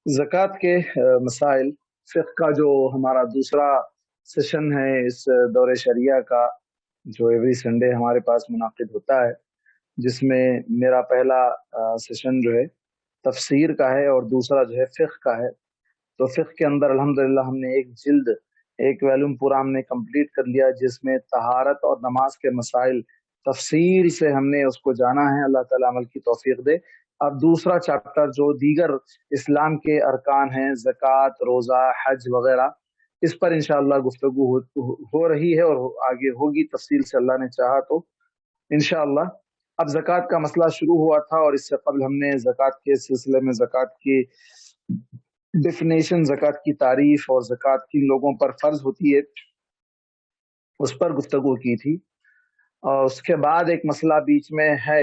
ज़कात के मसाइल फ़िक़्ह का जो हमारा दूसरा सेशन है इस दौरे शरिया का, जो एवरी संडे हमारे पास मुनाकिद होता है, जिसमें मेरा पहला सेशन जो है तफसीर का है और दूसरा जो है फ़िक़्ह का है। तो फ़िक़्ह के अंदर अल्हम्दुलिल्लाह हमने एक वॉल्यूम पूरा हमने कंप्लीट कर लिया, जिसमें तहारत और नमाज के मसाइल तफसीर से हमने उसको जाना है। अल्लाह ताला अमल की तौफीक दे। अब दूसरा चैप्टर जो दीगर इस्लाम के अरकान हैं, ज़कात, रोज़ा, हज वगैरह, इस पर इंशाअल्लाह गुफ्तगू हो रही है और आगे होगी तफसील से अल्लाह ने चाहा तो इंशाअल्लाह। अब ज़कात का मसला शुरू हुआ था और इससे कबल हमने ज़कात के सिलसिले में ज़कात की डेफिनेशन, ज़कात की तारीफ और ज़कात किन लोगों पर फर्ज होती है, उस पर गुफ्तगू की थी। और उसके बाद एक मसला बीच में है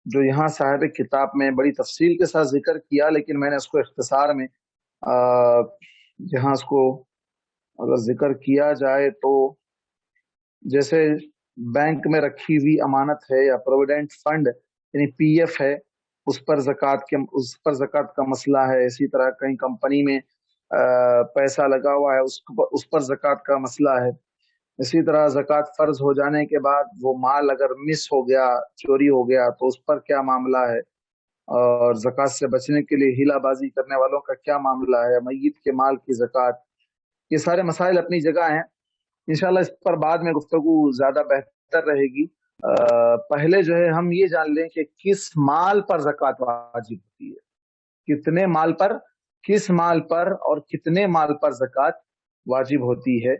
जो यहाँ साहिब किताब में बड़ी तफसील के साथ जिक्र किया, लेकिन मैंने उसको इख्तिसार में यहाँ उसको अगर जिक्र किया जाए तो, जैसे बैंक में रखी हुई अमानत है या प्रोविडेंट फंड यानी पीएफ है, उस पर ज़कात का मसला है। इसी तरह कहीं कंपनी में पैसा लगा हुआ है, उस पर ज़कात का मसला है। इसी तरह ज़कात फर्ज हो जाने के बाद वो माल अगर मिस हो गया, चोरी हो गया, तो उस पर क्या मामला है, और ज़कात से बचने के लिए हीलाबाजी करने वालों का क्या मामला है, मय्यत के माल की ज़कात, ये सारे मसाइल अपनी जगह हैं। इंशाल्लाह इस पर बाद में गुफ्तगू ज्यादा बेहतर रहेगी। पहले जो है हम ये जान लें कि किस माल पर ज़कात वाजिब होती है, कितने माल पर, किस माल पर और कितने माल पर ज़कात वाजिब होती है,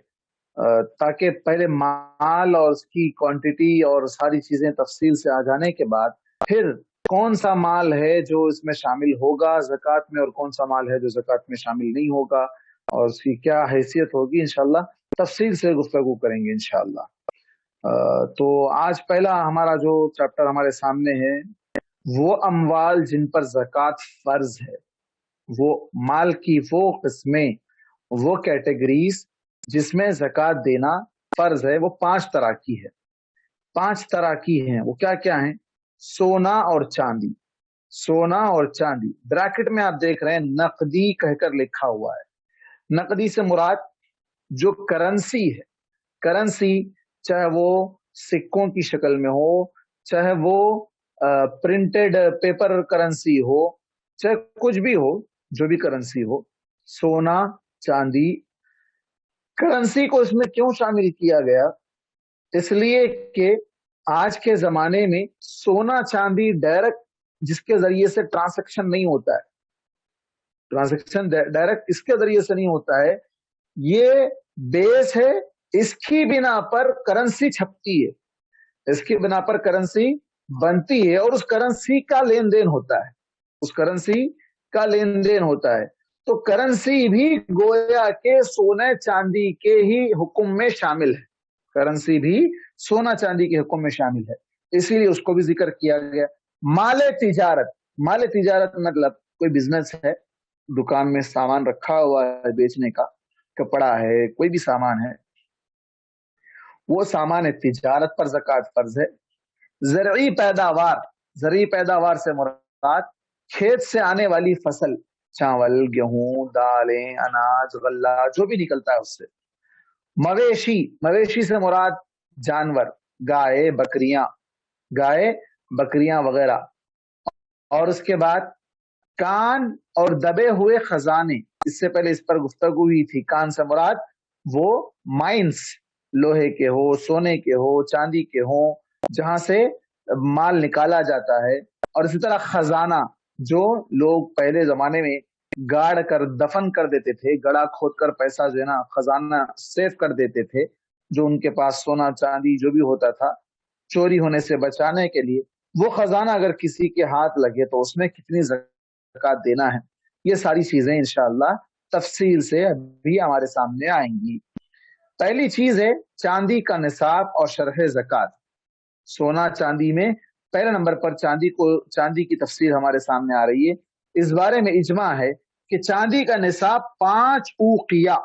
ताकि पहले माल और उसकी क्वांटिटी और सारी चीजें तफसील से आ जाने के बाद फिर कौन सा माल है जो इसमें शामिल होगा ज़कात में और कौन सा माल है जो ज़कात में शामिल नहीं होगा और उसकी क्या हैसियत होगी, इंशाल्लाह तफसील से गुफ्तगू करेंगे इंशाल्लाह। तो आज पहला हमारा जो चैप्टर हमारे सामने है वो अमवाल जिन पर ज़कात फर्ज है, वो माल की वो किस्में, वो कैटेगरीज जिसमें ज़कात देना फर्ज है, वो 5 तरह की है। 5 तरह की हैं। वो क्या क्या हैं? सोना और चांदी। सोना और चांदी, ब्रैकेट में आप देख रहे हैं नकदी कहकर लिखा हुआ है। नकदी से मुराद जो करेंसी है, करेंसी चाहे वो सिक्कों की शक्ल में हो, चाहे वो प्रिंटेड पेपर करेंसी हो, चाहे कुछ भी हो, जो भी करेंसी हो, सोना चांदी। करेंसी को इसमें क्यों शामिल किया गया? इसलिए कि आज के जमाने में सोना चांदी डायरेक्ट जिसके जरिए से ट्रांजैक्शन नहीं होता है, ट्रांजैक्शन डायरेक्ट इसके जरिए से नहीं होता है, ये बेस है, इसकी बिना पर करेंसी छपती है, इसकी बिना पर करेंसी बनती है और उस करेंसी का लेन देन होता है, उस करेंसी का लेन देन होता है। तो करेंसी भी गोया के सोने चांदी के ही हुक्म में शामिल है, करेंसी भी सोना चांदी के हुक्म में शामिल है, इसीलिए उसको भी जिक्र किया गया। माले तिजारत, माले तिजारत मतलब कोई बिजनेस है, दुकान में सामान रखा हुआ है बेचने का, कपड़ा है, कोई भी सामान है, वो सामान तिजारत पर ज़कात फर्ज है। ज़रई पैदावार, ज़रई पैदावार से मुराद खेत से आने वाली फसल, चावल, गेहूं, दालें, अनाज, गल्ला, जो भी निकलता है उससे। मवेशी, मवेशी से मुराद जानवर, गाय, बकरियां, गाय, बकरियां वगैरह। और उसके बाद कान और दबे हुए खजाने, इससे पहले इस पर गुफ्तगू हुई थी। कान से मुराद वो माइंस, लोहे के हो, सोने के हो, चांदी के हो, जहां से माल निकाला जाता है। और इसी तरह खजाना, जो लोग पहले जमाने में गाड़ कर दफन कर देते थे, गड़ा खोद कर पैसा देना, खजाना सेव कर देते थे, जो उनके पास सोना चांदी जो भी होता था, चोरी होने से बचाने के लिए। वो खजाना अगर किसी के हाथ लगे तो उसमें कितनी ज़कात देना है, ये सारी चीजें इंशाअल्लाह तफसील से अभी हमारे सामने आएंगी। पहली चीज है चांदी का निसाब और शरह ज़कात। सोना चांदी में पहले नंबर पर चांदी की तफसील हमारे सामने आ रही है। इस बारे में इजमा है कि चांदी का निसाब 5 उकिया,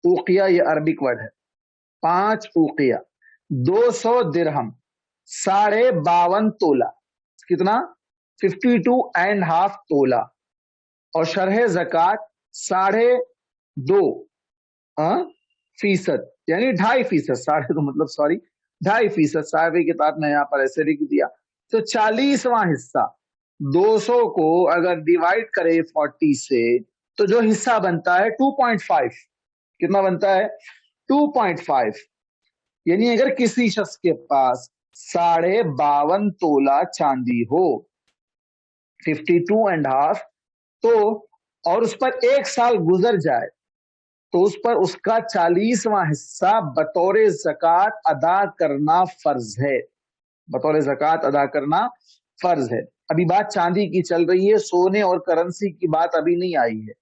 उकिया ये अरबिक वर्ड है, 5 उकिया 200 दिरहम, 52.5 तोला, कितना? 52.5 तोला। और शरह ज़कात 2.5% यानी 2.5%, 2.5 मतलब सॉरी 2.5%, साहब की किताब में यहाँ पर ऐसे लिख दिया। तो 40वां हिस्सा 200 को अगर डिवाइड करे 40 से तो जो हिस्सा बनता है 2.5, कितना बनता है 2.5। यानी अगर किसी शख्स के पास 52.5 तोला चांदी हो 52.5, तो और उस पर 1 साल गुजर जाए तो उस पर उसका 40वां हिस्सा बतौर ज़कात अदा करना फर्ज है, बतौर ज़कात अदा करना फर्ज है। अभी बात चांदी की चल रही है, सोने और करेंसी की बात अभी नहीं आई है।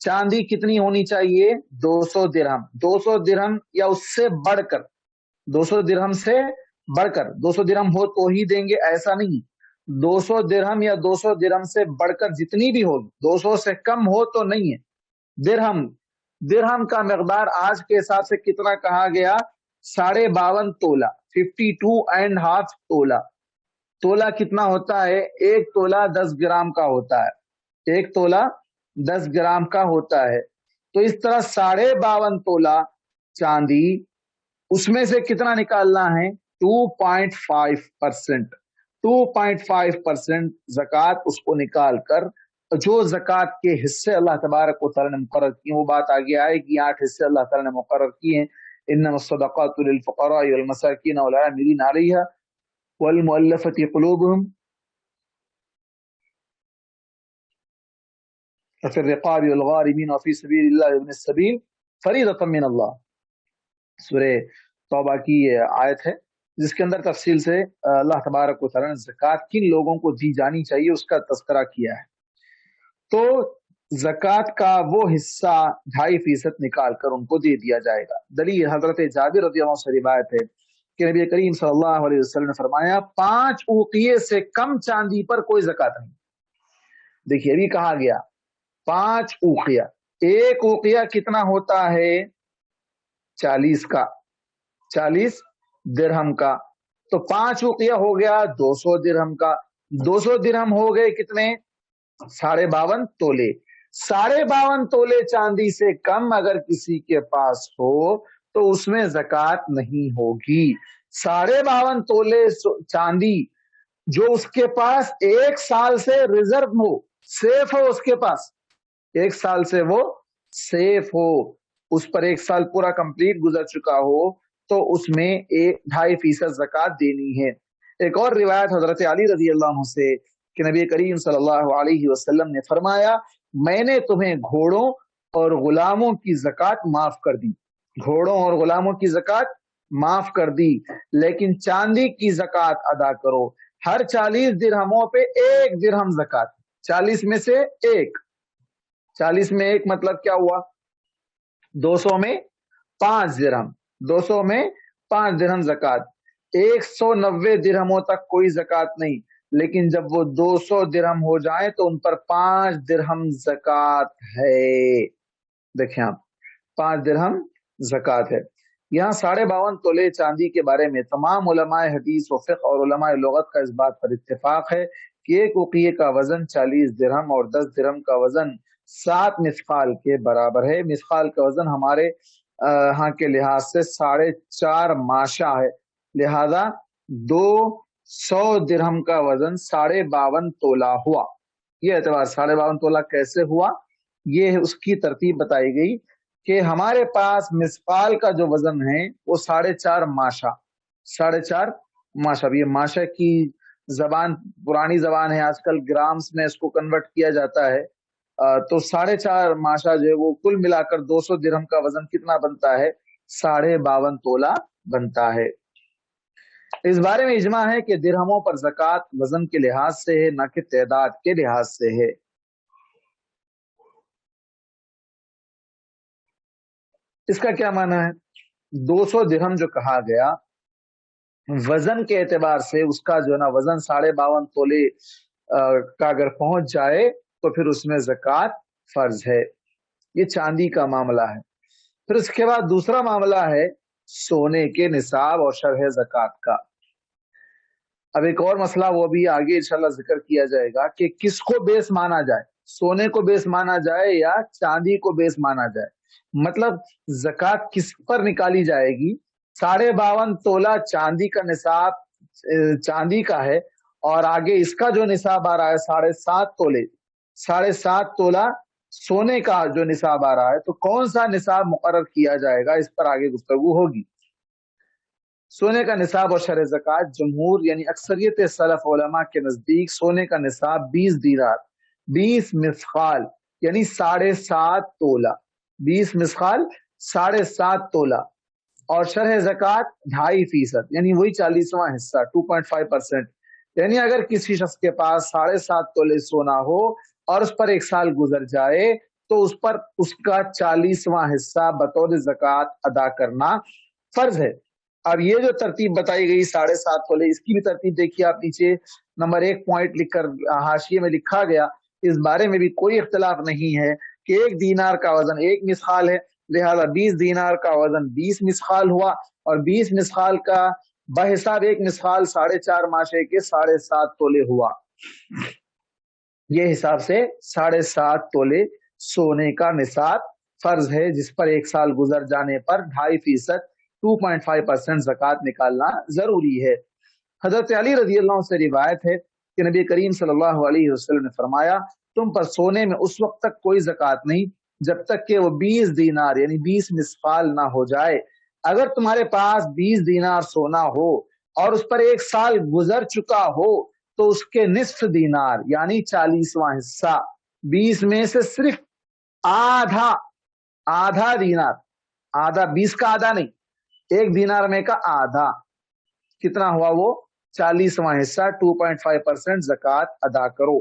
चांदी कितनी होनी चाहिए 200 दिरहम, 200 दिरहम या उससे बढ़कर, 200 दिरहम से बढ़कर, 200 दिरहम हो तो ही देंगे ऐसा नहीं, 200 दिरहम या 200 दिरहम से बढ़कर जितनी भी हो, 200 से कम हो तो नहीं है। दिरहम, दिरहम का मकदार आज के हिसाब से कितना कहा गया 52.5 तोला, 52.5 तोला। तोला कितना होता है 1 तोला 10 ग्राम का होता है, 1 तोला 10 ग्राम का होता है। तो इस तरह 52.5 तोला चांदी, उसमें से कितना निकालना है 2.5%, 2.5% ज़कात उसको निकाल कर जो ज़कात के हिस्से अल्लाह तबारक व तआला ने मुकर्रर किए, वो बात आगे आएगी, 8 हिस्से अल्लाह तआला ने मुकर्रर किए हैं। इन्नमस्सदक़ातु लिलफ़ुक़राइ वल मसाकीन वल आमिलीन अलैहा वल मुअल्लफ़ति क़ुलूबुहुम वफ़ि रिक़ाबि वल गारिमीन वफ़ी सबीलिल्लाहि वब्निस सबील फ़रीदतम मिनल्लाह। सूरह तौबा की आयत है जिसके अंदर तफसील से अल्लाह तबारक व तआला ने ज़कात किन लोगों को दी जानी चाहिए उसका तज़किरा किया है। तो ज़कात का वो हिस्सा 2.5% निकाल कर उनको दे दिया जाएगा। दलील हजरत जाबिर रज़ियल्लाहु अन्हु से रिवायत है कि नबी करीम सल्लल्लाहु अलैहि वसल्लम ने फरमाया 5 उक़िये से कम चांदी पर कोई ज़कात नहीं। देखिए अभी कहा गया 5 उक़िया, 1 उक़िया कितना होता है 40 का, 40 दिरहम का, तो 5 उक़िया हो गया 200 दिरहम का, 200 दिरहम हो गए कितने 52.5 तोले। 52.5 तोले चांदी से कम अगर किसी के पास हो तो उसमें ज़कात नहीं होगी। 52.5 तोले चांदी जो उसके पास 1 साल से रिजर्व हो, सेफ हो, उसके पास 1 साल से वो सेफ हो, उस पर 1 साल पूरा कंप्लीट गुजर चुका हो, तो उसमें 2.5% ज़कात देनी है। एक और रिवायत हजरत अली रज़ी अल्लाह अन्हु से कि नबी करीम सल्लल्लाहु अलैहि वसल्लम ने फरमाया मैंने तुम्हें घोड़ों और गुलामों की ज़कात माफ कर दी, घोड़ों और गुलामों की ज़कात माफ कर दी, लेकिन चांदी की ज़कात अदा करो। हर 40 दिरहमों पे 1 दिरहम ज़कात, 40 में से 1, 40 में 1 मतलब क्या हुआ 200 में 5 दिरहम, 200 में 5 दिरहम ज़कात। 190 दिरहमों तक कोई ज़कात नहीं, लेकिन जब वो 200 दिरहम हो जाए तो उन पर 5 दिरहम ज़कात है। देखें आप 5 दिरहम ज़कात है। यहाँ 52.5 तोले चांदी के बारे में तमाम उलमाए हदीस व फ़िक़्ह और उलमाए लुग़त का इस बात पर इत्तिफ़ाक़ है कि 1 उक़िये का वजन 40 दिरहम और 10 दिरहम का वजन 7 मिस्क़ाल के बराबर है। मिस्क़ाल का वजन हमारे यहाँ के लिहाज से 4.5 माशा है, लिहाजा 200 दिरहम का वजन 52.5 तोला हुआ। ये एतबार 52.5 तोला कैसे हुआ, ये उसकी तरतीब बताई गई कि हमारे पास मिस्क़ाल का जो वजन है वो 4.5 माशा, 4.5 माशा। ये माशा की जबान पुरानी जबान है, आजकल ग्राम्स में इसको कन्वर्ट किया जाता है। तो 4.5 माशा जो है वो कुल मिलाकर 200 दिरहम का वजन कितना बनता है 52.5 तोला बनता है। इस बारे में इजमा है कि दिरहमों पर ज़कात वजन के लिहाज से है, न कि तादाद के लिहाज से है। इसका क्या माना है 200 दिरहम जो कहा गया वजन के एतबार से उसका जो है ना वजन 52.5 तोले का अगर पहुंच जाए तो फिर उसमें ज़कात फर्ज है। ये चांदी का मामला है। फिर उसके बाद दूसरा मामला है सोने के निसाब और शरह ज़कात का। अब एक और मसला वो भी आगे इंशाल्लाह जिक्र किया जाएगा कि किसको बेस माना जाए। सोने को बेस माना जाए या चांदी को बेस माना जाए। मतलब ज़कात किस पर निकाली जाएगी? 52.5 तोला चांदी का निसाब चांदी का है, और आगे इसका जो निसाब आ रहा है 7.5 तोले, 7.5 तोला सोने का जो निसाब आ रहा है, तो कौन सा निसाब मुकर्रर किया जाएगा, इस पर आगे गुफ्तगू होगी। सोने का निसाब और शरह ज़कात, जमहूर यानी अक्सरियत सलफ उलमा के नजदीक सोने का निसाब 20 दीनार, 20 मिसकाल यानी 7.5 तोला, 20 मिसकाल 7.5 तोला, और शरह ज़कात 2.5% यानी वही 40वां हिस्सा 2.5%। यानी अगर किसी शख्स के पास 7.5 तोले सोना हो और उस पर 1 साल गुजर जाए तो उस पर उसका 40वां हिस्सा बतौर ज़कात अदा करना फर्ज है। अब ये जो तरतीब बताई गई 7.5 तोले, इसकी भी तरतीब देखिए आप, नीचे नंबर 1 पॉइंट लिखकर हाशिए में लिखा गया, इस बारे में भी कोई इख्तलाफ नहीं है कि 1 दीनार का वजन 1 मिसकाल है, लिहाजा 20 दीनार का वजन 20 मिसकाल हुआ, और 20 मिसकाल का बहिसाब 1 मिसकाल 4.5 माशे के 7.5 तोले हुआ। ये हिसाब से 7.5 तोले सोने का निसाब फर्ज है, जिस पर 1 साल गुजर जाने पर 2.5% 2.5% ज़कात निकालना जरूरी है। हजरत अली रज़ी अल्लाह से रिवायत है कि नबी करीम सल्लल्लाहु अलैहि वसल्लम ने फरमाया, तुम पर सोने में उस वक्त तक कोई ज़कात नहीं जब तक कि वो 20 दीनार यानी 20 मिसकाल ना हो जाए। अगर तुम्हारे पास 20 दीनार सोना हो और उस पर 1 साल गुजर चुका हो तो उसके निस्फ दीनार यानी 40वां हिस्सा, 20 में से सिर्फ आधा दीनार, आधा 20 का आधा नहीं, 1 दीनार में का आधा कितना हुआ, वो 40वां हिस्सा 2.5% ज़कात अदा करो।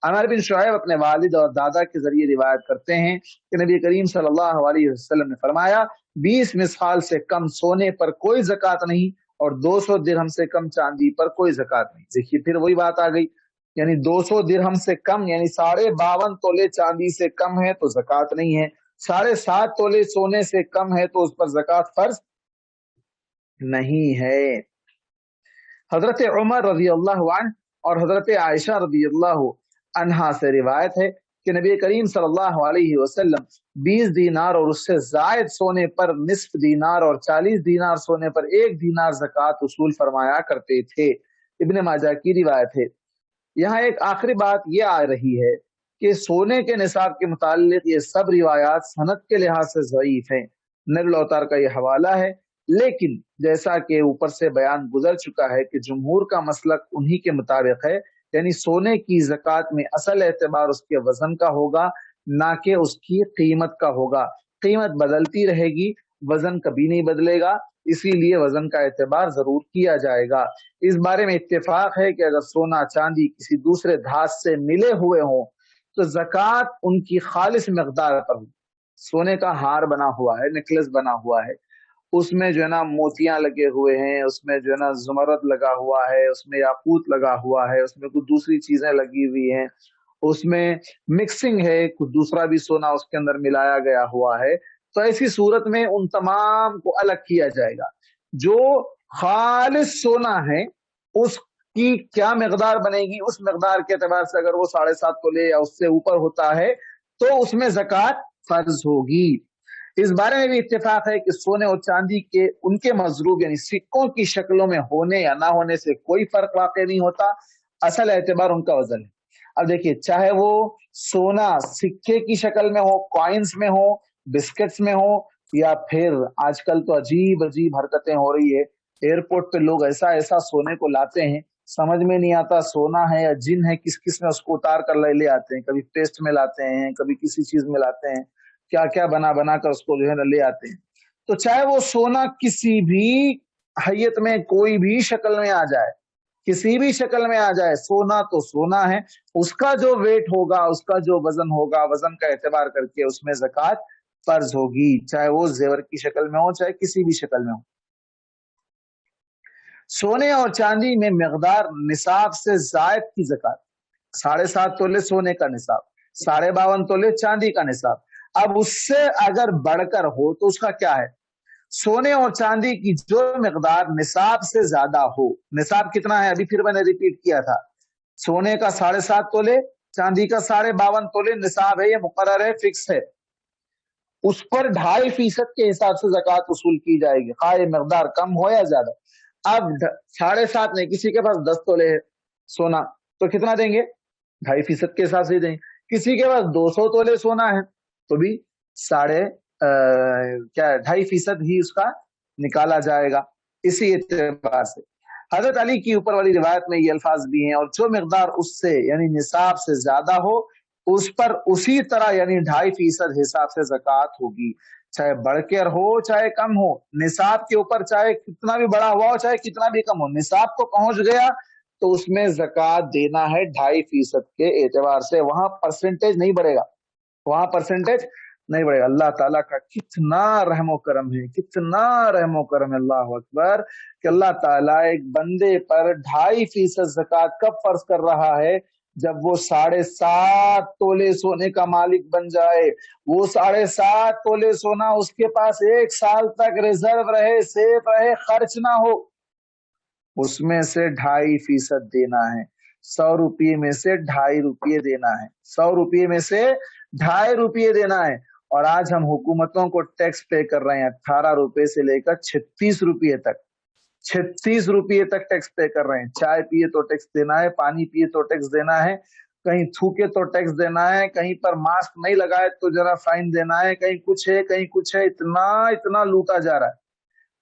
अमर बिन शुआइब अपने वालिद और दादा के जरिए रिवायत करते हैं कि नबी करीम सल्लल्लाहु अलैहि वसल्लम ने फरमाया, 20 मिसकाल से कम सोने पर कोई ज़कात नहीं और 200 दिरहम से कम चांदी पर कोई ज़कात नहीं। देखिए फिर वही बात आ गई, यानी 200 दिरहम से कम यानी 52.5 तोले चांदी से कम है तो ज़कात नहीं है, 7.5 तोले सोने से कम है तो उस पर ज़कात फर्ज नहीं है। हजरत उमर रज़ी अल्लाहु अन्हु और हजरत आयशा रज़ी अल्लाहु अन्हा से रिवायत है कि नबी करीम सल्लल्लाहु अलैहि वसल्लम 20 दीनार और उससे जायद सोने पर निस्फ दीनार और 40 दीनार सोने पर 1 दीनार ज़कात उसूल फरमाया करते थे। इब्न माजा की रिवायत है। यहाँ एक आखिरी बात यह आ रही है कि सोने के निसाब के मुताल्लिक ये सब रिवायात सनद के लिहाज से ज़ईफ हैं। नक़ल अवतार का यह हवाला है, लेकिन जैसा कि ऊपर से बयान गुजर चुका है कि जमहूर का मसलक उन्हीं के मुताबिक है, यानी सोने की ज़कात में असल एतबार उसके वजन का होगा, ना कि उसकी कीमत का होगा। कीमत बदलती रहेगी, वजन कभी नहीं बदलेगा, इसीलिए वजन का एतबार जरूर किया जाएगा। इस बारे में इत्तेफाक है कि अगर सोना चांदी किसी दूसरे धात से मिले हुए हों तो ज़कात उनकी खालिस मकदार पर हो। सोने का हार बना हुआ है, नेकलेस बना हुआ है, उसमें जो है ना मोतियां लगे हुए हैं, उसमें जो है ना ज़मरद लगा हुआ है, उसमें याकूत लगा हुआ है, उसमें कुछ दूसरी चीजें लगी हुई हैं, उसमें मिक्सिंग है, कुछ दूसरा भी सोना उसके अंदर मिलाया गया हुआ है, तो ऐसी सूरत में उन तमाम को अलग किया जाएगा। जो खालिस सोना है उसकी क्या मकदार बनेगी, उस मकदार के एतबार से अगर वो 7.5 तोले या उससे ऊपर होता है तो उसमें ज़कात फर्ज होगी। इस बारे में भी इत्तेफाक है कि सोने और चांदी के उनके मजरूब यानी सिक्कों की शक्लों में होने या ना होने से कोई फर्क वाक़ई नहीं होता, असल एतबार उनका वजन है। अब देखिए, चाहे वो सोना सिक्के की शक्ल में हो, कॉइन्स में हो, बिस्किट्स में हो, या फिर आजकल तो अजीब अजीब हरकतें हो रही है, एयरपोर्ट पे लोग ऐसा ऐसा सोने को लाते हैं, समझ में नहीं आता सोना है या जिन है, किस किस में उसको उतार कर ले आते हैं, कभी पेस्ट में लाते हैं, कभी किसी चीज में लाते हैं, क्या क्या बना बना कर उसको जो है ना ले आते हैं। तो चाहे वो सोना किसी भी हैयत में कोई भी शक्ल में आ जाए, किसी भी शक्ल में आ जाए, सोना तो सोना है, उसका जो वेट होगा, उसका जो वजन होगा, वजन का एतबार करके उसमें ज़कात फर्ज होगी, चाहे वो जेवर की शक्ल में हो, चाहे किसी भी शक्ल में हो। सोने और चांदी में मकदार निसाब से जायद की ज़कात, 7.5 तोले सोने का निसाब, 52.5 तोले चांदी का निसाब। अब उससे अगर बढ़कर हो तो उसका क्या है, सोने और चांदी की जो मकदार निसाब से ज्यादा हो, निसाब कितना है, अभी फिर मैंने रिपीट किया था, सोने का 7.5 तोले चांदी का 52.5 तोले निसाब है, ये मुकर्रर है, फिक्स है, उस पर 2.5% के हिसाब से ज़कात वसूल की जाएगी, खा ये मकदार कम हो या ज्यादा। अब 7.5 नहीं, किसी के पास 10 तोले है सोना, तो कितना देंगे? 2.5% के हिसाब से देंगे। किसी के पास 200 तोले सोना है तो भी 2.5% ही उसका निकाला जाएगा। इसी एतबार से हजरत अली की ऊपर वाली रिवायत में ये अल्फाज भी हैं, और जो मकदार उससे यानी निसाब से ज्यादा हो उस पर उसी तरह यानी 2.5% हिसाब से ज़कात होगी, चाहे बढ़कर हो चाहे कम हो। निसाब के ऊपर चाहे कितना भी बड़ा हुआ हो चाहे कितना भी कम हो, निसाब को पहुंच गया तो उसमें ज़कात देना है 2.5% के एतबार से, वहां परसेंटेज नहीं बढ़ेगा, वहां परसेंटेज नहीं बढ़ेगा। अल्लाह ताला का कितना रहमो करम है, कितना रहमो करम है, अल्लाह अकबर, कि अल्लाह ताला एक बंदे पर 2.5% ज़कात कब फर्ज कर रहा है? जब वो 7.5 तोले सोने का मालिक बन जाए, वो 7.5 तोले सोना उसके पास 1 साल तक रिजर्व रहे, सेफ रहे, खर्च ना हो, उसमें से 2.5% देना है। 100 रुपये में से 2.5 रुपये देना है, 100 रुपये में से 2.5 रुपये देना है। और आज हम हुकूमतों को टैक्स पे कर रहे हैं 18 रुपए से लेकर 36 रुपये तक, 36 रुपये तक टैक्स पे कर रहे हैं। चाय पिए तो टैक्स देना है, पानी पिए तो टैक्स देना है, कहीं थूके तो टैक्स देना है, कहीं पर मास्क नहीं लगाए तो जरा फाइन देना है, कहीं कुछ है कहीं कुछ है, इतना इतना लूटा जा रहा है।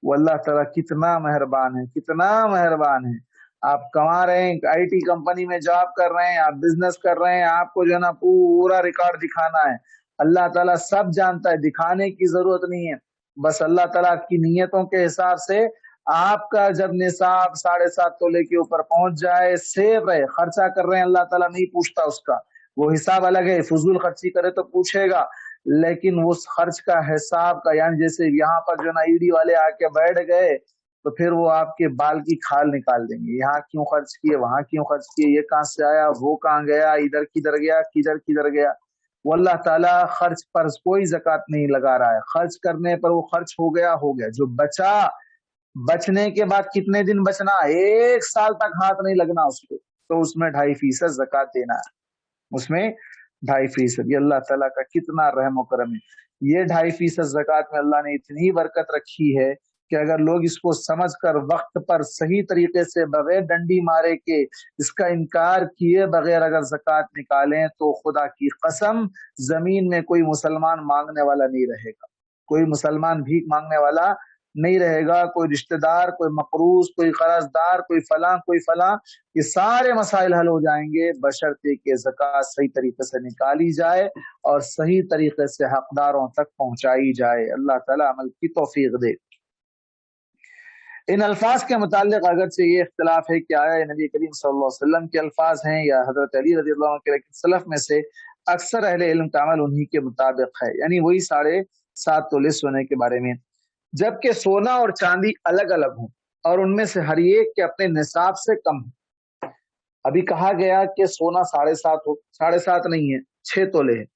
वो अल्लाह ताला कितना मेहरबान है, कितना मेहरबान है। आप कमा रहे हैं, आईटी कंपनी में जॉब कर रहे हैं, आप बिजनेस कर रहे हैं, आपको जो है ना पूरा रिकॉर्ड दिखाना है, अल्लाह ताला सब जानता है, दिखाने की जरूरत नहीं है। बस अल्लाह ताला की नीयतों के हिसाब से आपका जब निसाब 7.5 तोले के ऊपर पहुंच जाए, सेव रहे, खर्चा कर रहे हैं, अल्लाह ताला नहीं पूछता उसका, वो हिसाब अलग है, फजूल खर्ची करे तो पूछेगा, लेकिन वो खर्च का हिसाब का, यानी जैसे यहाँ पर जो ना ईडी वाले आके बैठ गए तो फिर वो आपके बाल की खाल निकाल देंगे, यहाँ क्यों खर्च किए, वहां क्यों खर्च किए, ये कहाँ से आया, वो कहाँ गया, इधर किधर गया, किधर किधर गया। वो अल्लाह ताला खर्च पर कोई ज़कात नहीं लगा रहा है, खर्च करने पर वो खर्च हो गया, जो बचा, बचने के बाद कितने दिन बचना, 1 साल तक हाथ नहीं लगना उसको, तो उसमें 2.5% ज़कात देना है, उसमें 2.5%। ये अल्लाह ताला का कितना रहम करम है। ये 2.5% ज़कात में अल्लाह ने इतनी बरकत रखी है कि अगर लोग इसको समझकर वक्त पर सही तरीके से बगैर डंडी मारे के, इसका इनकार किए बगैर अगर ज़कात निकालें तो खुदा की कसम जमीन में कोई मुसलमान मांगने वाला नहीं रहेगा, कोई मुसलमान भीख मांगने वाला नहीं रहेगा, कोई रिश्तेदार, कोई मकरूज, कोई कर्जदार, कोई फलां, ये सारे मसाइल हल हो जाएंगे बशर्ते कि ज़कात सही तरीके से निकाली जाए और सही तरीके से हकदारों तक पहुंचाई जाए। अल्लाह ताला अमल की तौफीक दे। इन अल्फाज के मुताल्लिक अगरचे ये इख्तिलाफ है कि आया नबी करीम सल्लल्लाहु अलैहि वसल्लम के अल्फाज हैं या हजरत अली रज़ियल्लाहु अन्हु के, लेकिन सलफ में से अक्सर अहले इल्म का अमल उन्हीं के मुताबिक है, यानी वही 7.5 तोले सोने के बारे में। जबकि सोना और चांदी अलग अलग हों और उनमें से हर एक के अपने निसाब से कम हो। अभी कहा गया कि सोना 7.5 हो, 7.5 नहीं है, 6 तोले है।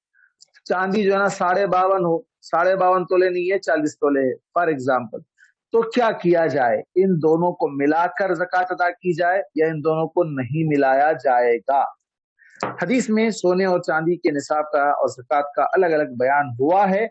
चांदी जो है ना 52.5 हो, 52.5 तोले नहीं है, 40 तोले है फॉर एग्जाम्पल। तो क्या किया जाए, इन दोनों को मिलाकर ज़कात अदा की जाए या इन दोनों को नहीं मिलाया जाएगा? हदीस में सोने और चांदी के निसाब का और ज़कात का अलग अलग बयान हुआ है।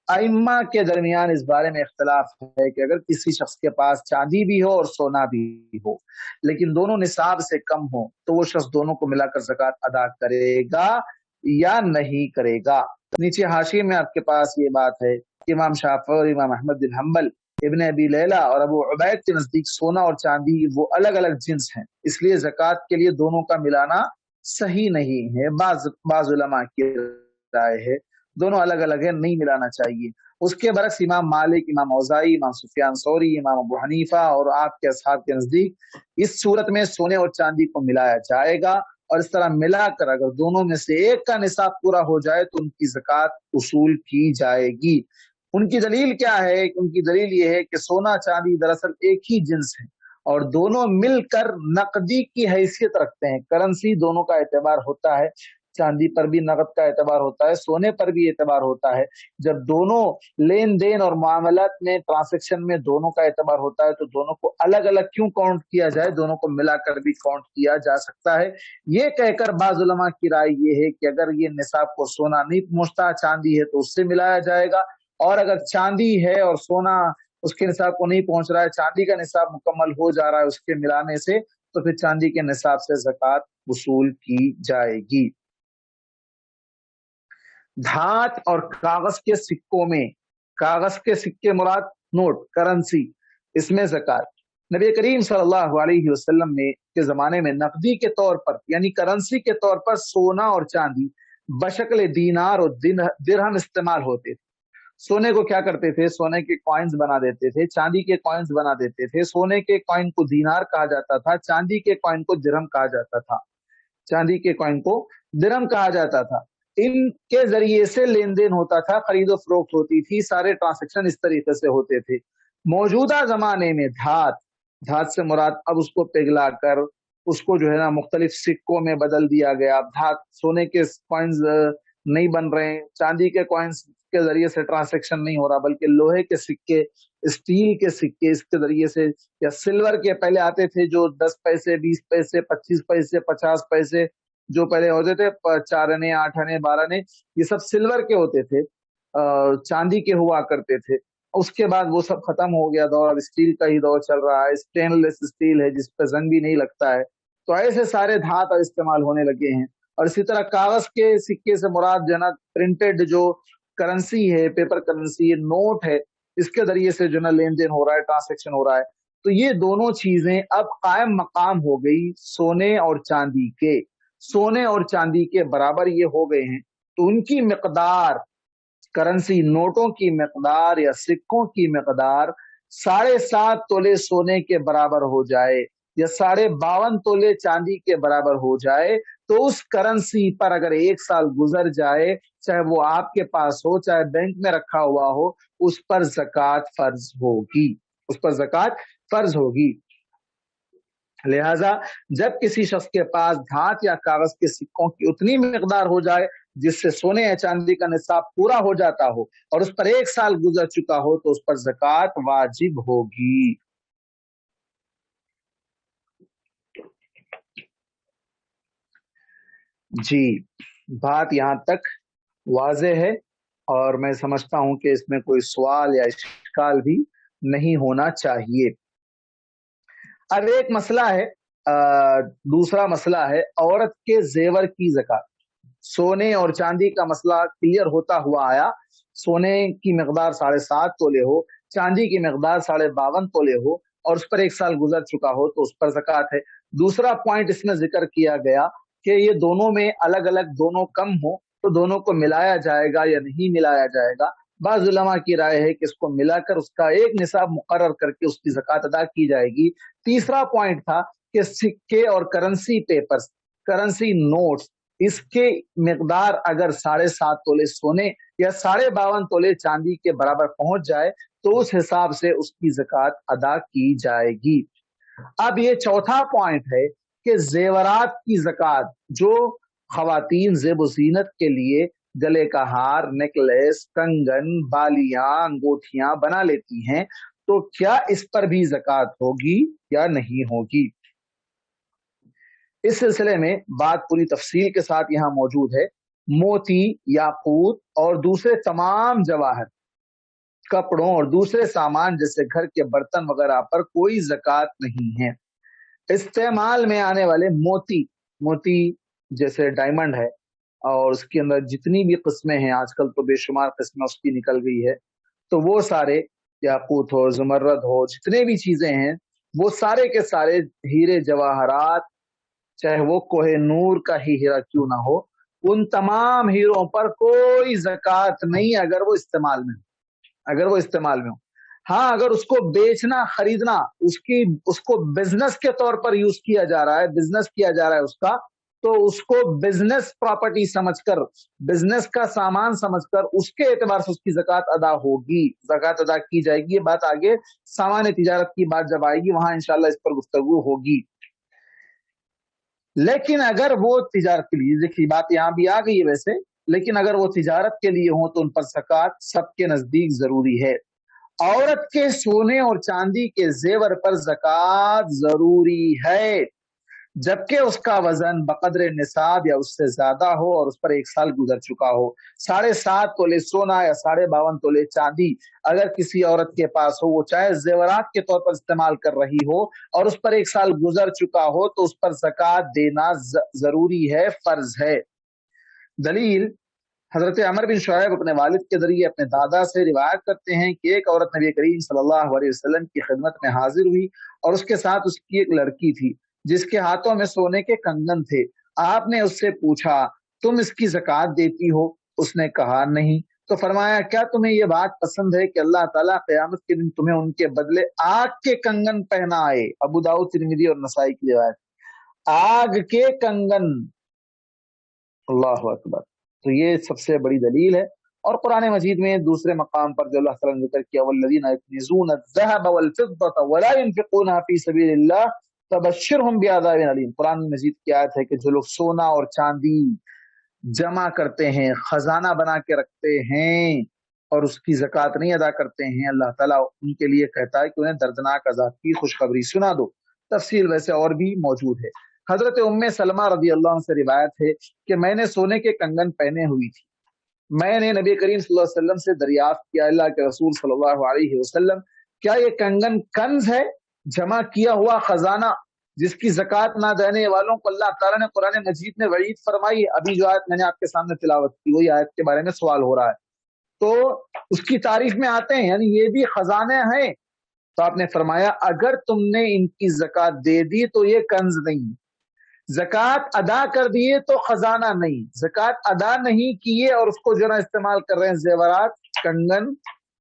आइम्मा के दरमियान इस बारे में इख्तलाफ है कि अगर किसी शख्स के पास चांदी भी हो और सोना भी हो लेकिन दोनों निसाब से कम हो तो वो शख्स दोनों को मिलाकर ज़कात अदा करेगा या नहीं करेगा। नीचे हाशिए में आपके पास ये बात है कि इमाम शाफी और इमाम अहमद बिन हम्बल, इब्न अबी लैला और अबू उबैद के नजदीक सोना और चांदी वो अलग अलग जिन्स हैं, इसलिए ज़कात के लिए दोनों का मिलाना सही नहीं है। बाज उलमा की राय है दोनों अलग अलग है, नहीं मिलाना चाहिए। उसके बरक्स इमाम मालिक, इमाम औज़ाई, इमाम सुफियान सौरी, इमाम अबू हनीफा और आपके असहाब के नजदीक इस सूरत में सोने और चांदी को मिलाया जाएगा और इस तरह मिलाकर अगर दोनों में से एक का निसाब पूरा हो जाए तो उनकी ज़कात उसूल की जाएगी। उनकी दलील क्या है? उनकी दलील ये है कि सोना चांदी दरअसल एक ही जिन्स है और दोनों मिलकर नकदी की हैसियत रखते हैं, करेंसी दोनों का एतबार होता है। चांदी पर भी नकद का एतबार होता है, सोने पर भी एतबार होता है। जब दोनों लेन देन और मामलात में, ट्रांसेक्शन में दोनों का एतबार होता है तो दोनों को अलग अलग क्यों काउंट किया जाए, दोनों को मिलाकर भी काउंट किया जा सकता है। ये कहकर बाज़ उलमा की राय ये है कि अगर ये निसाब को सोना नहीं पहुंचता, चांदी है, तो उससे मिलाया जाएगा, और अगर चांदी है और सोना उसके निसाब को नहीं पहुंच रहा है, चांदी का निसाब मुकम्मल हो जा रहा है उसके मिलाने से, तो फिर चांदी के निसाब से ज़कात वसूल की जाएगी। धात और कागज के सिक्कों में, कागज के सिक्के मुराद नोट, करेंसी, इसमें ज़कात। नबी करीम सल्लल्लाहु अलैहि वसल्लम ने के जमाने में नकदी के तौर पर यानी करेंसी के तौर पर सोना और चांदी बशक्ल दीनार और दिरहम इस्तेमाल होते थे। सोने को क्या करते थे, सोने के कॉइन्स बना देते थे, चांदी के कॉइन्स बना देते थे। सोने के कॉइन को दीनार कहा जाता था, चांदी के कॉइन को दिरहम कहा जाता था, चांदी के कॉइन को दिरहम कहा जाता था। इनके जरिए से लेन देन होता था, खरीदो फरोख्त होती थी, सारे ट्रांसेक्शन इस तरीके से होते थे। मौजूदा जमाने में धात, धात से मुराद अब उसको पिघला कर उसको जो है ना मुख्तलिफ सिक्कों में बदल दिया गया। धात, सोने के कॉइन्स नहीं बन रहे, चांदी के कॉइन्स के जरिए से ट्रांसेक्शन नहीं हो रहा, बल्कि लोहे के सिक्के, स्टील के सिक्के, इसके जरिए से, या सिल्वर के पहले आते थे जो 10 पैसे, 20 पैसे, 25 पैसे, 50 पैसे जो पहले होते थे, 4 आने, 8 आने, 12 आने, ये सब सिल्वर के होते थे, चांदी के हुआ करते थे। उसके बाद वो सब खत्म हो गया दौर, अब स्टील का ही दौर चल रहा है, स्टेनलेस स्टील है जिस पर जंग भी नहीं लगता है। तो ऐसे सारे धात अब इस्तेमाल होने लगे हैं। और इसी तरह कागज के सिक्के से मुराद जो है ना प्रिंटेड जो करेंसी है, पेपर करेंसी है, नोट है, इसके जरिए से जो ना लेन देन हो रहा है, ट्रांसेक्शन हो रहा है। तो ये दोनों चीजें अब कायम मकाम हो गई सोने और चांदी के, सोने और चांदी के बराबर ये हो गए हैं। तो उनकी मिकदार, करेंसी नोटों की मिकदार या सिक्कों की मिकदार 7.5 तोले सोने के बराबर हो जाए या 52.5 तोले चांदी के बराबर हो जाए, तो उस करेंसी पर अगर 1 साल गुजर जाए, चाहे वो आपके पास हो चाहे बैंक में रखा हुआ हो, उस पर ज़कात फर्ज होगी, उस पर ज़कात फर्ज होगी। लिहाजा जब किसी शख्स के पास धात या कागज के सिक्कों की उतनी मिकदार हो जाए जिससे सोने या चांदी का निसाब पूरा हो जाता हो और उस पर 1 साल गुजर चुका हो, तो उस पर ज़कात वाजिब होगी। जी, बात यहां तक वाज़ेह है और मैं समझता हूं कि इसमें कोई सवाल या इश्काल भी नहीं होना चाहिए। अब एक मसला है, दूसरा मसला है औरत के जेवर की ज़कात। सोने और चांदी का मसला क्लियर होता हुआ आया, सोने की मिकदार 7.5 तोले हो, चांदी की मिकदार 52.5 तोले हो और उस पर 1 साल गुजर चुका हो, तो उस पर ज़कात है। दूसरा पॉइंट इसमें जिक्र किया गया कि ये दोनों में अलग अलग दोनों कम हो तो दोनों को मिलाया जाएगा या नहीं मिलाया जाएगा। बाज़ उलमा की राय है कि इसको मिलाकर उसका एक निसाब मुकर्रर करके उसकी ज़कात अदा की जाएगी। तीसरा पॉइंट था कि सिक्के और करेंसी पेपर्स, करेंसी नोट्स, इसके मिकदार अगर 7.5 तोले सोने या 52.5 तोले चांदी के बराबर पहुंच जाए, तो उस हिसाब से उसकी ज़कात अदा की जाएगी। अब ये चौथा पॉइंट है कि जेवरात की ज़कात, जो खवातीन ज़ेब ज़ीनत के लिए गले का हार, नेकलेस, कंगन, बालियां, अंगूठियां बना लेती हैं, तो क्या इस पर भी ज़कात होगी या नहीं होगी। इस सिलसिले में बात पूरी तफसील के साथ यहां मौजूद है। मोती, याकूत और दूसरे तमाम जवाहर, कपड़ों और दूसरे सामान जैसे घर के बर्तन वगैरह पर कोई ज़कात नहीं है। इस्तेमाल में आने वाले मोती, मोती जैसे डायमंड है और उसके अंदर जितनी भी किस्में हैं, आजकल तो बेशुमार किस्में उसकी निकल गई है, तो वो सारे, याकूत हो, ज़मर्रद हो, जितने भी चीजें हैं, वो सारे के सारे हीरे जवाहरात, चाहे वो कोहे नूर का ही हीरा क्यों ना हो, उन तमाम हीरों पर कोई ज़कात नहीं अगर वो इस्तेमाल में, अगर वो इस्तेमाल में हो। हाँ, अगर उसको बेचना, खरीदना, उसको बिजनेस के तौर पर यूज किया जा रहा है, बिजनेस किया जा रहा है उसका, तो उसको बिजनेस प्रॉपर्टी समझकर, बिजनेस का सामान समझकर उसके एतबार से उसकी ज़कात अदा होगी, ज़कात अदा की जाएगी। ये बात आगे सामान्य तिजारत की बात जब आएगी वहां इंशाल्लाह इस पर गुफ्तगू होगी। लेकिन अगर वो तिजारत के लिए, देखिए बात यहाँ भी आ गई है वैसे, लेकिन अगर वो तिजारत के लिए हो तो उन पर ज़कात सबके नजदीक जरूरी है। औरत के सोने और चांदी के जेवर पर ज़कात जरूरी है, जबकि उसका वजन बकदर निसाब या उससे ज्यादा हो और उस पर 1 साल गुजर चुका हो। 7.5 तोले सोना या 52 तोले चांदी अगर किसी औरत के पास हो, वो चाहे जेवरात के तौर पर इस्तेमाल कर रही हो और उस पर 1 साल गुजर चुका हो, तो उस पर ज़कात देना जरूरी है, फर्ज है। दलील, हजरत अमर बिन शुआइब अपने वालिद के जरिए अपने दादा से रिवायत करते हैं कि एक औरत नबी करीम सल्लल्लाहु अलैहि वसल्लम की खिदमत में हाजिर हुई और उसके साथ उसकी एक लड़की थी जिसके हाथों में सोने के कंगन थे। आपने उससे पूछा, तुम इसकी ज़कात देती हो? उसने कहा, नहीं। तो फरमाया, क्या तुम्हें ये बात पसंद है कि अल्लाह ताला क़यामत के दिन तुम्हें उनके बदले आग के कंगन पहनाए? अबू दाऊद, तिरमिज़ी और नसाई की रिवायत। आग के कंगन, अल्लाह अकबर। तो ये सबसे बड़ी दलील है। और कुरान मजीद में दूसरे मकाम पर जो अल्लाह ताला ने जिक्र किया, वल्लज़ीना यक्निज़ूना अज़-ज़हब वल-फ़िद्दता वला युनफ़िक़ूनहा फ़ी सबीलिल्लाह फ़बश्शिरहुम बिअज़ाबिन अलीम। कुरान मजीद की आयत है कि जो लोग सोना और चांदी जमा करते हैं, खजाना बना के रखते हैं और उसकी ज़कात नहीं अदा करते हैं, अल्लाह ताला उनके लिए कहता है कि उन्हें दर्दनाक अज़ाब की खुशखबरी सुना दो। तफसील वैसे और भी मौजूद है। हजरत उम्मे सलमा रज़ी अल्लाह से रिवायत है कि मैंने सोने के कंगन पहने हुई थी। मैंने नबी करीम सल्लल्लाहु अलैहि वसल्लम से दरियाफ्त किया, अल्लाह के रसूल सल्लल्लाहु अलैहि वसल्लम, क्या ये कंगन कंज है, जमा किया हुआ खजाना, जिसकी ज़कात ना देने वालों को अल्लाह ताला ने कुरान मजीद में वईद फरमाई? अभी जो आयत मैंने आपके सामने तिलावत की, वही आयत के बारे में सवाल हो रहा है। तो उसकी तारीफ में आते हैं, यानी ये भी खजाने हैं। तो आपने फरमाया, अगर तुमने इनकी ज़कात दे दी तो ये कंज नहीं, ज़कात अदा कर दिए तो खजाना नहीं। ज़कात अदा नहीं किए और उसको जो ना इस्तेमाल कर रहे हैं जेवरात, कंगन,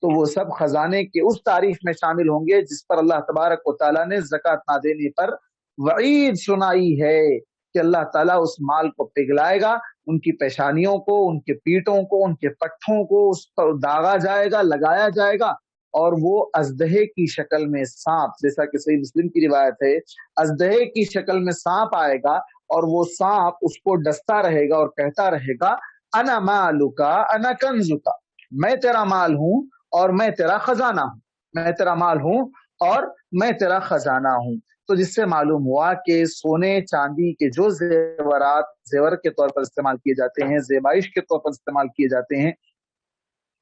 तो वो सब खजाने के उस तारीफ में शामिल होंगे जिस पर अल्लाह तबारक व तआला ने ज़कात ना देने पर वईद सुनाई है कि अल्लाह ताला उस माल को पिघलाएगा, उनकी पेशानियों को, उनके पीठों को, उनके पट्ठों को उस पर दागा जाएगा, लगाया जाएगा, और वो अजदहे की शक्ल में सांप, जैसा कि सही मुस्लिम की रिवायत है, अजदहे की शक्ल में सांप आएगा और वो सांप उसको डसता रहेगा और कहता रहेगा, अना मालुका अना कंजुका, मैं तेरा माल हूं और मैं तेरा खजाना हूं, मैं तेरा माल हूं और मैं तेरा खजाना हूं। तो जिससे मालूम हुआ कि सोने चांदी के जो जेवरात जेवर के तौर पर इस्तेमाल किए जाते हैं, जेबाइश के तौर पर इस्तेमाल किए जाते हैं,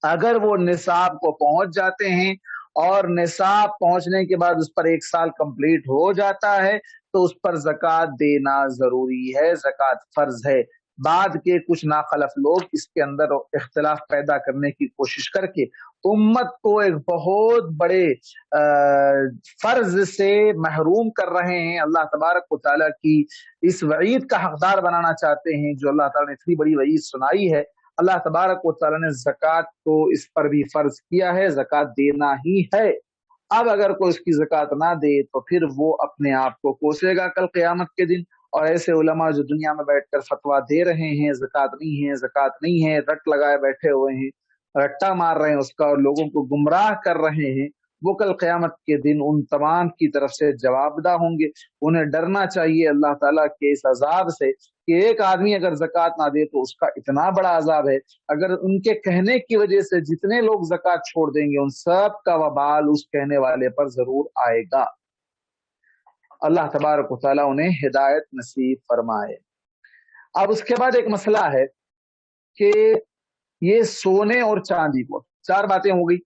अगर वो निसाब को पहुंच जाते हैं और निसाब पहुंचने के बाद उस पर 1 साल कंप्लीट हो जाता है, तो उस पर ज़कात देना जरूरी है, ज़कात फर्ज है। बाद के कुछ नाखलफ लोग इसके अंदर इख्तिलाफ पैदा करने की कोशिश करके उम्मत को एक बहुत बड़े फर्ज से महरूम कर रहे हैं, अल्लाह तबारक व तआला की इस वईद का हकदार बनाना चाहते हैं जो अल्लाह ताला ने इतनी बड़ी वईद सुनाई है। अल्लाह तबारक व तआला ने ज़कात को इस पर भी फर्ज किया है, ज़कात देना ही है। अब अगर कोई उसकी ज़कात ना दे तो फिर वो अपने आप को कोसेगा कल क़यामत के दिन। और ऐसे उलमा जो दुनिया में बैठकर फतवा दे रहे हैं ज़कात नहीं है, ज़कात नहीं है, रट लगाए बैठे हुए हैं, रट्टा मार रहे हैं उसका और लोगों को गुमराह कर रहे हैं, वो कल क़यामत के दिन उन तमाम की तरफ से जवाबदा होंगे। उन्हें डरना चाहिए अल्लाह ताला के इस अजाब से कि एक आदमी अगर ज़कात ना दे तो उसका इतना बड़ा अजाब है, अगर उनके कहने की वजह से जितने लोग ज़कात छोड़ देंगे उन सब का वबाल उस कहने वाले पर जरूर आएगा। अल्लाह तबारक व तआला उन्हें हिदायत नसीब फरमाए। अब उसके बाद एक मसला है कि ये सोने और चांदी को, 4 बातें हो गई,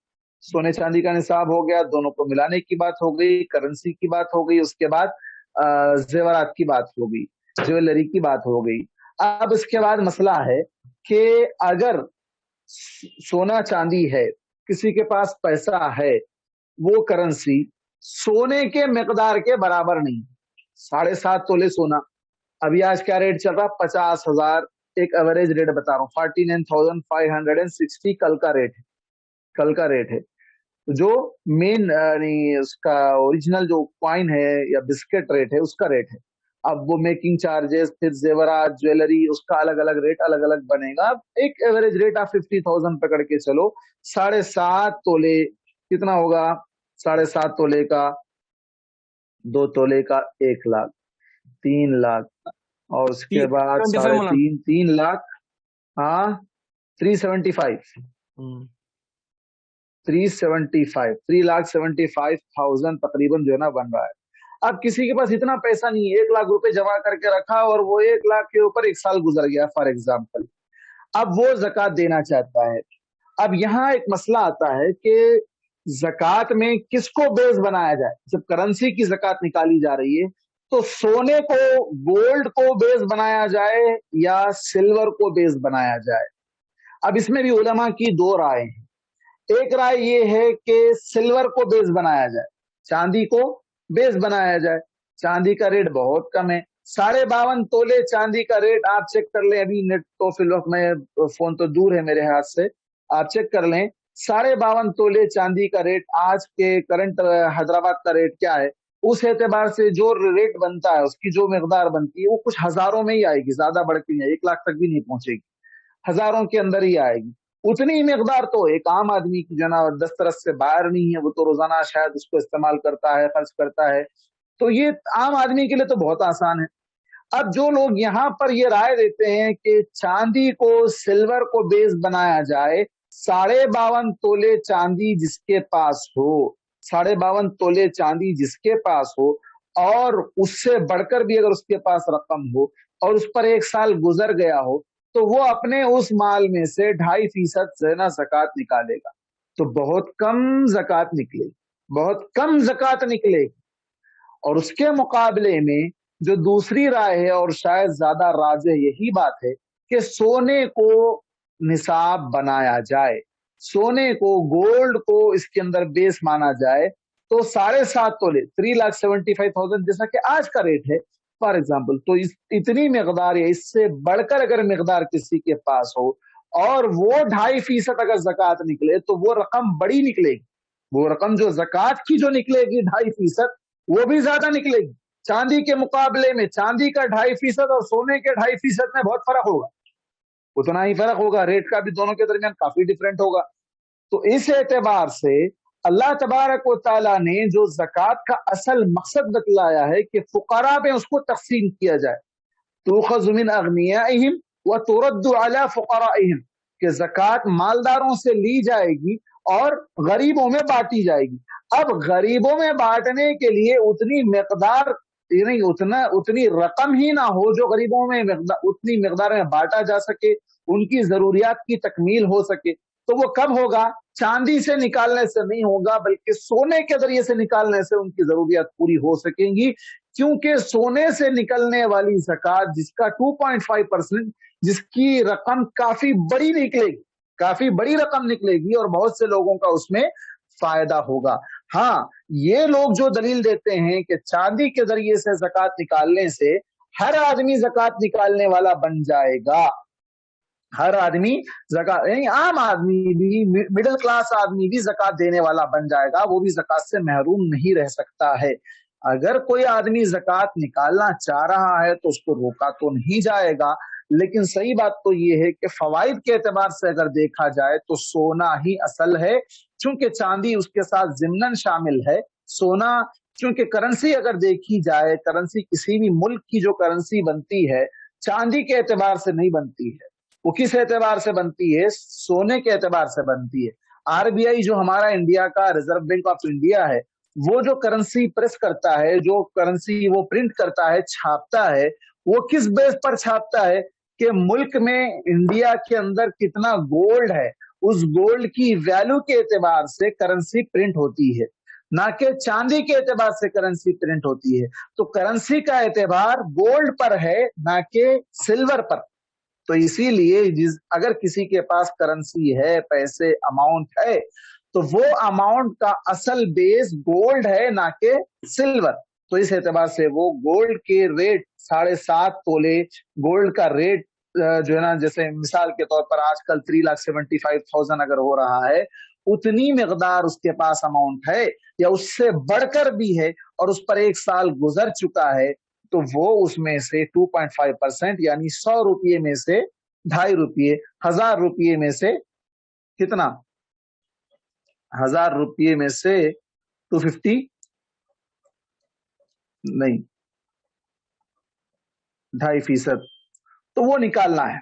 सोने चांदी का निसाब हो गया, दोनों को मिलाने की बात हो गई, करेंसी की बात हो गई, उसके बाद जेवरात की बात हो गई, ज्वेलरी की बात हो गई। अब इसके बाद मसला है कि अगर सोना चांदी है, किसी के पास पैसा है, वो करेंसी सोने के मिकदार के बराबर नहीं, 7.5 तोले सोना, अभी आज क्या रेट चल रहा, 50,000, एक एवरेज रेट बता रहा हूँ, 49,560 कल का रेट है, कल का रेट है। जो मेन उसका ओरिजिनल जो कॉइन है या बिस्किट रेट है उसका रेट है। अब वो मेकिंग चार्जेस, फिर जेवरात, ज्वेलरी, उसका अलग अलग रेट अलग अलग बनेगा। एक एवरेज रेट आप 50,000 पकड़ के चलो। 7.5 तोले कितना होगा? 7.5 तोले का 2 तोले का 1 लाख, 3 लाख, और उसके बाद 3.5 3 लाख, हाँ 375 3,75,000 तकरीबन जो है ना बन रहा है। अब किसी के पास इतना पैसा नहीं है, 1 लाख रुपए जमा करके रखा और वो 1 लाख के ऊपर 1 साल गुजर गया फॉर एग्जाम्पल, अब वो जक़ात देना चाहता है। अब यहाँ एक मसला आता है कि जक़ात में किसको बेस बनाया जाए। जब करेंसी की जक़ात निकाली जा रही है तो सोने को, गोल्ड को बेस बनाया जाए या सिल्वर को बेस बनाया जाए। अब इसमें भी उलमा की 2 राय हैं। एक राय ये है कि सिल्वर को बेस बनाया जाए, चांदी को बेस बनाया जाए। चांदी का रेट बहुत कम है, 52.5 तोले चांदी का रेट आप चेक कर लें, अभी नेट तो फिलहाल में फोन तो दूर है मेरे हाथ से, आप चेक कर लें 52.5 तोले चांदी का रेट आज के करंट हैदराबाद का रेट क्या है। उस एतबार से जो रेट बनता है, उसकी जो मिकदार बनती है वो कुछ हजारों में ही आएगी, ज्यादा बढ़ती नहीं, 1 लाख तक भी नहीं पहुंचेगी, हजारों के अंदर ही आएगी। उतनी मिकदार तो एक आम आदमी की जो ना दस्तरस से बाहर नहीं है, वो तो रोजाना शायद उसको इस्तेमाल करता है, खर्च करता है, तो ये आम आदमी के लिए तो बहुत आसान है। अब जो लोग यहाँ पर ये राय देते हैं कि चांदी को, सिल्वर को बेस बनाया जाए, 52.5 तोले चांदी जिसके पास हो, 52.5 तोले चांदी जिसके पास हो और उससे बढ़कर भी अगर उसके पास रकम हो और उस पर 1 साल गुजर गया हो, तो वो अपने उस माल में से 2.5% से ना ज़कात निकालेगा। तो बहुत कम ज़कात निकलेगी, बहुत कम ज़कात निकलेगी। और उसके मुकाबले में जो दूसरी राय है और शायद ज्यादा राजे यही बात है कि सोने को निसाब बनाया जाए, सोने को, गोल्ड को इसके अंदर बेस माना जाए। तो 7.5 तोले 3,75,000 जैसा कि आज का रेट है फॉर एग्जाम्पल, तो इतनी मिकदार या इससे बढ़कर अगर मिकदार किसी के पास हो और वो 2.5% अगर जक़ात निकले तो वो रकम बड़ी निकलेगी। वो रकम जो जक़ात की जो निकलेगी 2.5%, वो भी ज्यादा निकलेगी चांदी के मुकाबले में। चांदी का 2.5% और सोने के 2.5% में बहुत फर्क होगा, उतना ही फर्क होगा, रेट का भी दोनों के दरमियान काफी डिफरेंट होगा। तो इस एतबार से अल्लाह तबारक व तआला ने जो ज़कात का असल मकसद बतलाया है कि फुकरा में उसको तकसीम किया जाए, तुखज़ु मिन अग़नियाइहिम व तुरद्दु अला फुकराइहिम, कि ज़कात मालदारों से ली जाएगी और गरीबों में बांटी जाएगी। अब गरीबों में बांटने के लिए उतनी मिकदार, यानी उतनी रकम ही ना हो जो गरीबों में उतनी मिकदार में बांटा जा सके, उनकी जरूरियात की तकमील हो सके। तो वो कब होगा? चांदी से निकालने से नहीं होगा, बल्कि सोने के जरिए से निकालने से उनकी जरूरियात पूरी हो सकेंगी। क्योंकि सोने से निकलने वाली ज़कात जिसका 2.5%, जिसकी रकम काफी बड़ी निकलेगी, काफी बड़ी रकम निकलेगी और बहुत से लोगों का उसमें फायदा होगा। हाँ, ये लोग जो दलील देते हैं कि चांदी के जरिए से ज़कात निकालने से हर आदमी ज़कात निकालने वाला बन जाएगा, हर आदमी ज़कात, यानी आम आदमी भी, मिडिल क्लास आदमी भी ज़कात देने वाला बन जाएगा, वो भी ज़कात से महरूम नहीं रह सकता है। अगर कोई आदमी ज़कात निकालना चाह रहा है तो उसको रोका तो नहीं जाएगा, लेकिन सही बात तो ये है कि फवाइद के एतबार से अगर देखा जाए तो सोना ही असल है, क्योंकि चांदी उसके साथ ज़िम्नन शामिल है। सोना, क्योंकि करेंसी अगर देखी जाए, करेंसी किसी भी मुल्क की जो करेंसी बनती है चांदी के एतबार से नहीं बनती है, वो किस एतबार से बनती है? सोने के एतबार से बनती है। आरबीआई जो हमारा इंडिया का रिजर्व बैंक ऑफ इंडिया है, वो जो करेंसी प्रेस करता है, जो करेंसी वो प्रिंट करता है, छापता है, वो किस बेस पर छापता है कि मुल्क में, इंडिया के अंदर कितना गोल्ड है, उस गोल्ड की वैल्यू के एतबार से करेंसी प्रिंट होती है, ना कि चांदी के एतबार से करेंसी प्रिंट होती है। तो करेंसी का एतबार गोल्ड पर है, ना कि सिल्वर पर। तो इसीलिए अगर किसी के पास करेंसी है, पैसे, अमाउंट है, तो वो अमाउंट का असल बेस गोल्ड है, ना कि सिल्वर। तो इस एतबार से वो गोल्ड के रेट 7.5 तोले गोल्ड का रेट जो है ना, जैसे मिसाल के तौर पर आजकल 3,75,000 अगर हो रहा है, उतनी मिकदार उसके पास अमाउंट है या उससे बढ़कर भी है और उस पर 1 साल गुजर चुका है, तो वो उसमें से 2.5% यानी 100 रुपये में से 2.5 रुपये, 1000 रुपये में से कितना, 1000 रुपये में से 250 नहीं, 2.5%, तो वो निकालना है,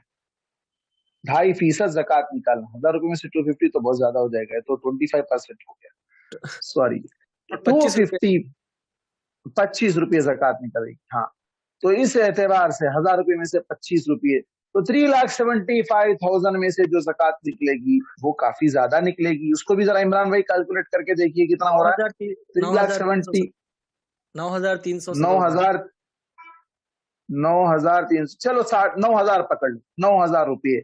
2.5% ज़कात निकालना। 1000 रुपए में से 250 तो बहुत ज्यादा हो जाएगा, तो 25% हो गया, सॉरी, 25 ₹25 ज़कात निकलेगी। हाँ, तो इस एतबार से 1000 रुपए में से 25 रुपये, तो 3,75,000 में से जो ज़कात निकलेगी वो काफी ज्यादा निकलेगी। उसको भी जरा इमरान भाई कैलकुलेट करके देखिए कितना हो रहा है। 3,70,000, 9,300, चलो 9,000 पकड़ लो, 9,000 रुपये।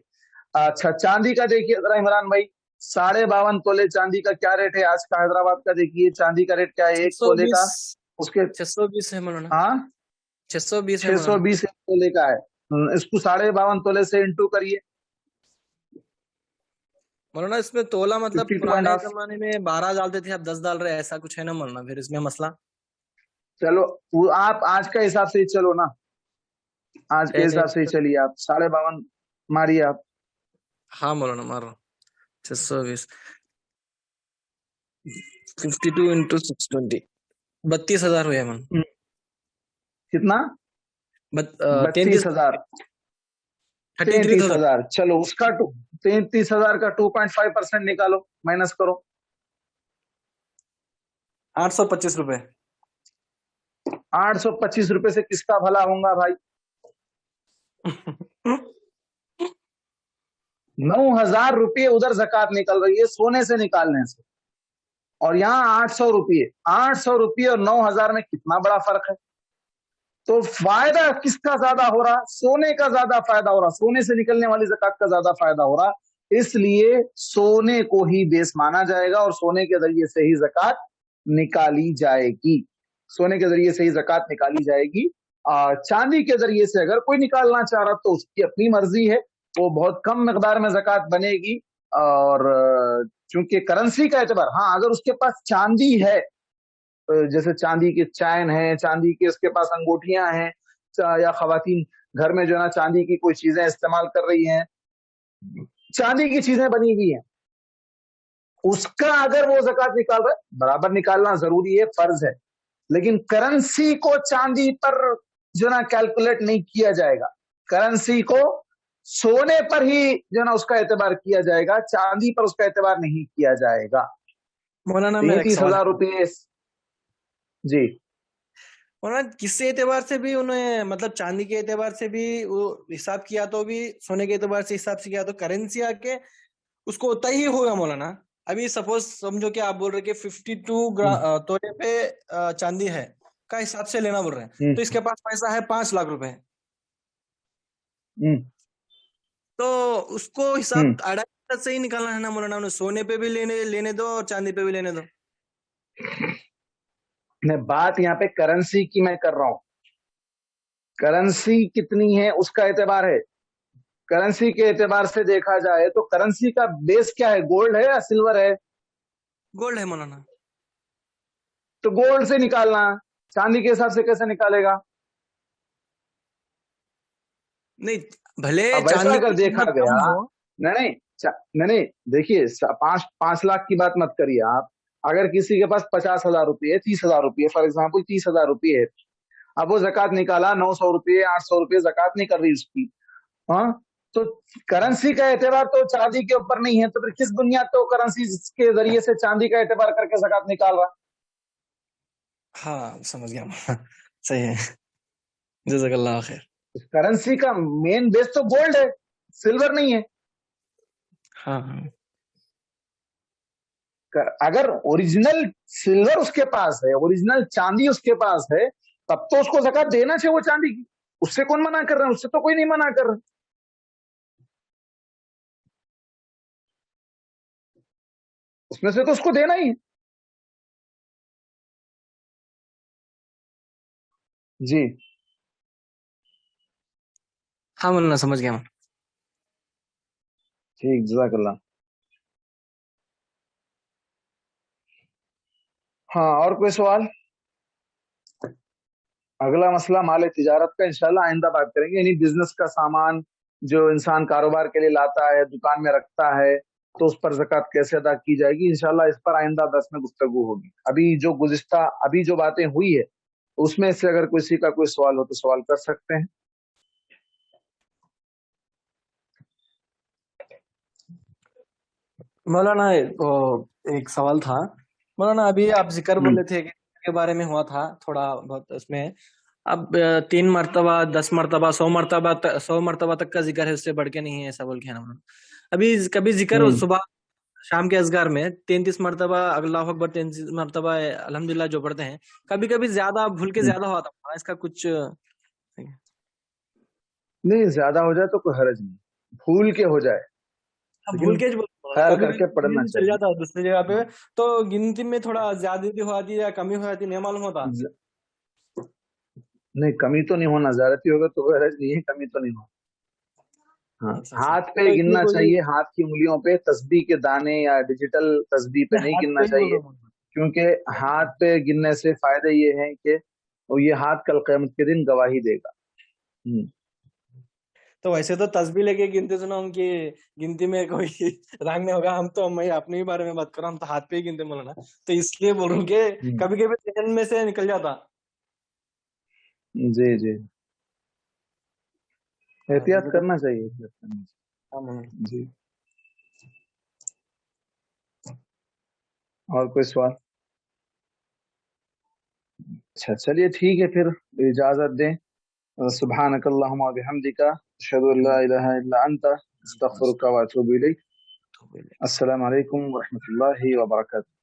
अच्छा, चांदी का देखिए जरा इमरान भाई, 52.5 तोले चांदी का क्या रेट है आज का हैदराबाद का? देखिए चांदी का रेट क्या है एक तोले का, उसके 620 है मौलाना। हाँ 620 है मौलाना। 620 एक तोले का है। इसको 52.5 तोले से इंटू करिए मौलाना। इसमें तोला मतलब 52.5। पुराने जमाने में 12 डालते थे, अब 10 डाल रहे, ऐसा कुछ है ना मौलाना? फिर इसमें मसला। चलो आप आज का हिसाब से ही चलो ना, आज के हिसाब से ही चलिए, आप 52.5 मारिए आप। हाँ मौलाना मार रहा हूँ। 620 52 इंटू 620, 32,000 हुए मन। कितना? 32,000, 33,000। चलो उसका 33,000 का 2.5% निकालो, माइनस करो। 825 रुपए। 825 रुपए से किसका भला होगा भाई? 9,000 रुपये उधर ज़कात निकल रही है सोने से निकालने से, और यहाँ 800 रुपये। 800 रुपये और 9,000 में कितना बड़ा फर्क है। तो फायदा किसका ज्यादा हो रहा? सोने का ज्यादा फायदा हो रहा, सोने से निकलने वाली ज़कात का ज्यादा फायदा हो रहा। इसलिए सोने को ही बेस माना जाएगा और सोने के जरिए से ही ज़कात निकाली जाएगी, सोने के जरिए से ही ज़कात निकाली जाएगी। चांदी के जरिए से अगर कोई निकालना चाह रहा तो उसकी अपनी मर्जी है, वो बहुत कम मिकदार में ज़कात बनेगी। और चूंकि करेंसी का एतबार, हाँ अगर उसके पास चांदी है, जैसे चांदी के चैन है, चांदी के उसके पास अंगूठियां हैं, या खवातीन घर में जो है ना चांदी की कोई चीजें इस्तेमाल कर रही हैं, चांदी की चीजें बनी हुई हैं, उसका अगर वो ज़कात निकाल रहा है, बराबर निकालना जरूरी है, फर्ज है। लेकिन करेंसी को चांदी पर जो ना कैलकुलेट नहीं किया जाएगा, करेंसी को सोने पर ही जो ना उसका एतबार किया जाएगा, चांदी पर उसका एतबार नहीं किया जाएगा। मौलाना 33,000 रुपये। जी मौलाना, किसी एतबार से भी उन्हें, मतलब चांदी के एतबार से भी वो हिसाब किया तो भी, सोने के एतबार से हिसाब से किया तो करेंसी आके उसको उतना ही होगा मौलाना। अभी सपोज समझो कि आप बोल रहे कि 52 तोले पे चांदी है का हिसाब से लेना बोल रहे हैं, तो इसके पास पैसा है 5 लाख रुपए, तो उसको हिसाब 2.5 से ही निकालना है ना मौलाना? उन्हें सोने पे भी लेने दो और चांदी पे भी लेने दो। मैं बात यहाँ पे करेंसी की मैं कर रहा हूं, करेंसी कितनी है उसका एतबार है। करेंसी के एतबार से देखा जाए तो करेंसी का बेस क्या है, गोल्ड है या सिल्वर है? गोल्ड है मौलाना। तो गोल्ड से निकालना, चांदी के हिसाब से कैसे निकालेगा? नहीं, भले वैसा अगर देखा गया, नहीं नहीं देखिए, 5 लाख की बात मत करिए आप। अगर किसी के पास 50,000 रुपये, 30,000 रुपये, फॉर एग्जाम्पल 30,000 रुपये है, अब वो ज़कात निकाला, 900 रुपये 800 रुपये ज़कात नहीं कर रही उसकी, हाँ, तो करेंसी का एतबार तो चांदी के ऊपर नहीं है, तो फिर किस बुनियाद पे करेंसी के जरिए से चांदी का एतबार करके ज़कात निकाल रहा? हाँ समझ गया सही है, जज़ाकल्लाह खैर। करेंसी का मेन बेस तो गोल्ड है, सिल्वर नहीं है। हाँ अगर ओरिजिनल सिल्वर उसके पास है, ओरिजिनल चांदी उसके पास है, तब तो उसको ज़कात देना चाहिए वो चांदी की, उससे कौन मना कर रहा है? उससे तो कोई नहीं मना कर रहा। उसमें से तो उसको देना ही है। जी हाँ मौलाना, समझ गया मैं। ठीक, जज़ाकल्लाह। हाँ, और कोई सवाल? अगला मसला माल तिजारत का, इंशाल्लाह आइंदा बात करेंगे। यानी बिजनेस का सामान जो इंसान कारोबार के लिए लाता है, दुकान में रखता है, तो उस पर ज़कात कैसे अदा की जाएगी, इंशाल्लाह इस पर आइंदा दर्स में गुफ्तगू होगी। अभी जो बातें हुई है उसमें से अगर किसी का कोई सवाल हो तो सवाल कर सकते हैं। मौलाना एक सवाल था मौलाना, अभी आप जिक्र बोले थे कि के बारे में हुआ था थोड़ा बहुत उसमें। अब 3 मर्तबा 10 मर्तबा 100 मर्तबा तक का जिक्र है, उससे बढ़ के नहीं है, ऐसा बोल के है ना मौलाना। अभी कभी जिक्र सुबह शाम के अज़कार में 33 मर्तबा अल्लाह अकबर, 33 मर्तबा अल्हम्दुलिल्लाह जो पढ़ते हैं, कभी कभी ज्यादा भूल के ज्यादा हुआ था, इसका कुछ नहीं, ज्यादा हो जाए तो कोई हर्ज नहीं, भूल के हो जाए भूल लेकिन के बोलते ख्याल कभी करके पढ़ना चल चाहिए। जाता है दूसरी जगह पे, तो गिनती में थोड़ा ज्यादती हो जाती है या कमी हो जाती है, नहीं मालूम होता। नहीं, कमी तो नहीं होना, ज्यादती होगा तो कोई हर्ज नहीं है, कमी तो नहीं होना। हाँ, अच्छा अच्छा, हाथ पे तो इसमें गिनना कोई चाहिए, हाथ की उंगलियों पे तस्बीह के दाने या डिजिटल तस्बीह पे नहीं हाथ गिनना पे ही बोल चाहिए, रहा हूँ। क्योंकि हाथ पे गिनने से फायदे ये हैं कि वो ये हाथ कल क़यामत के दिन गवाही देगा। तो वैसे तो तस्बीह लेके गिनते सुना हूँ कि गिनती में कोई रंग नहीं होगा। हम तो मैं अपने ही बारे में बात कर रहा हूँ, हम तो हाथ पे ही गिनते मौलाना, तो इसलिए बोल रहा हूँ कि कभी कभी जहन में से निकल जाता। जी जी, हाँ एहतियात मुझे तो करना चाहिए, एहतियात करना हाँ मौलाना। चाहिए। जी, और कोई सवाल? अच्छा, चलिए ठीक है, फिर इजाजत दें। सुब्हानक अल्लाहुम्मा व बिहम्दिका अशहदु अल्ला इलाहा इल्ला अंता अस्तगफिरुका व अतूबु इलैक। अस्सलामु अलैकुम व रहमतुल्लाहि व बरकातुहू।